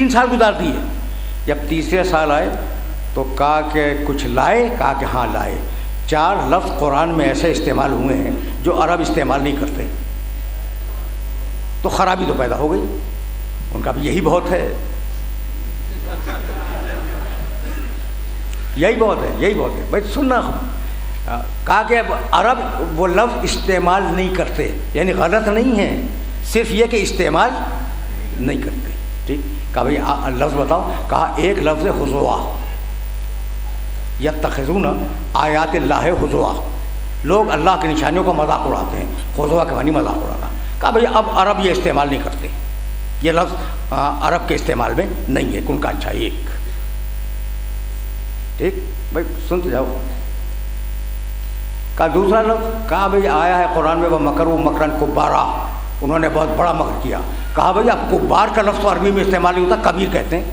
3 سال گزار دیے. جب تیسرے سال آئے تو کہا کہ کچھ لائے؟ کہا کہ ہاں لائے. 4 لفظ قرآن میں ایسے استعمال ہوئے ہیں جو عرب استعمال نہیں کرتے. تو خرابی تو پیدا ہو گئی. ان کا بھی یہی بہت ہے، یہی بہت ہے، یہی بہت ہے. بھائی سننا، کہا کہ عرب وہ لفظ استعمال نہیں کرتے، یعنی غلط نہیں ہے، صرف یہ کہ استعمال نہیں کرتے. ٹھیک. کہا بھائی لفظ بتاؤ. کہا ایک لفظ حضوا، یتخذون آیات اللہ حضوا، لوگ اللہ کی نشانیوں کا مذاق اڑاتے ہیں. حضوا کے معنی مذاق اڑانا. کہا بھائی اب عرب یہ استعمال نہیں کرتے، یہ لفظ عرب کے استعمال میں نہیں ہے. ان کا اچھا ایک. ٹھیک بھائی سنتے جاؤ. کہا دوسرا لفظ، کہا بھائی آیا ہے قرآن میں وہ مکروا مکرن کبارا، انہوں نے بہت بڑا مکر کیا. کہا بھائی اب کبار کا لفظ تو عربی میں استعمال نہیں ہوتا، کبیر کہتے ہیں.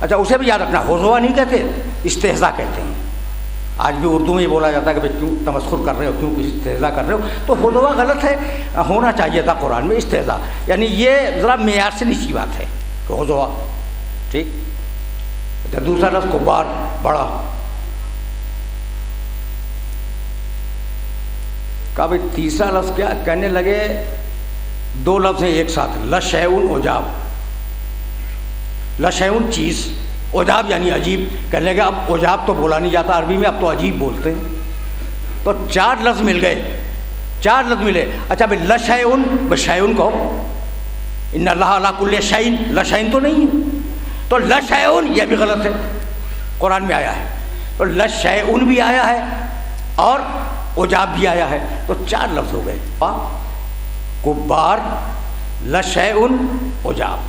اچھا اسے بھی یاد رکھنا، حضوا نہیں کہتے، استہزاء کہتے ہیں. آج بھی اردو میں یہ بولا جاتا ہے کہ بھائی کیوں تمسخر کر رہے ہو، کیوں کسی استہزاء کر رہے ہو. تو حضوا غلط ہے، ہونا چاہیے تھا قرآن میں استہزاء، یعنی یہ ذرا معیار سے نیچی بات ہے کہ حضوا. ٹھیک. اچھا دوسرا لفظ کبار، بڑا. کہا بھائی تیسرا لفظ کیا؟ کہنے لگے 2 لفظ ہیں ایک ساتھ، لشیء عجاب. لشیء چیز، عجاب یعنی عجیب. کہنے لگے اب عجاب تو بولا نہیں جاتا عربی میں، اب تو عجیب بولتے ہیں. تو 4 لفظ مل گئے، 4 لفظ ملے. اچھا بھائی لشیء، بس شیء کہو. ان اللہ علی کل شیء، لشیء تو نہیں ہے. تو لشیء یہ بھی غلط ہے، قرآن میں آیا ہے. تو لشیء بھی آیا ہے اور عجاب بھی آیا ہے. تو 4 لفظ ہو گئے، کبار، لشیء، عجاب.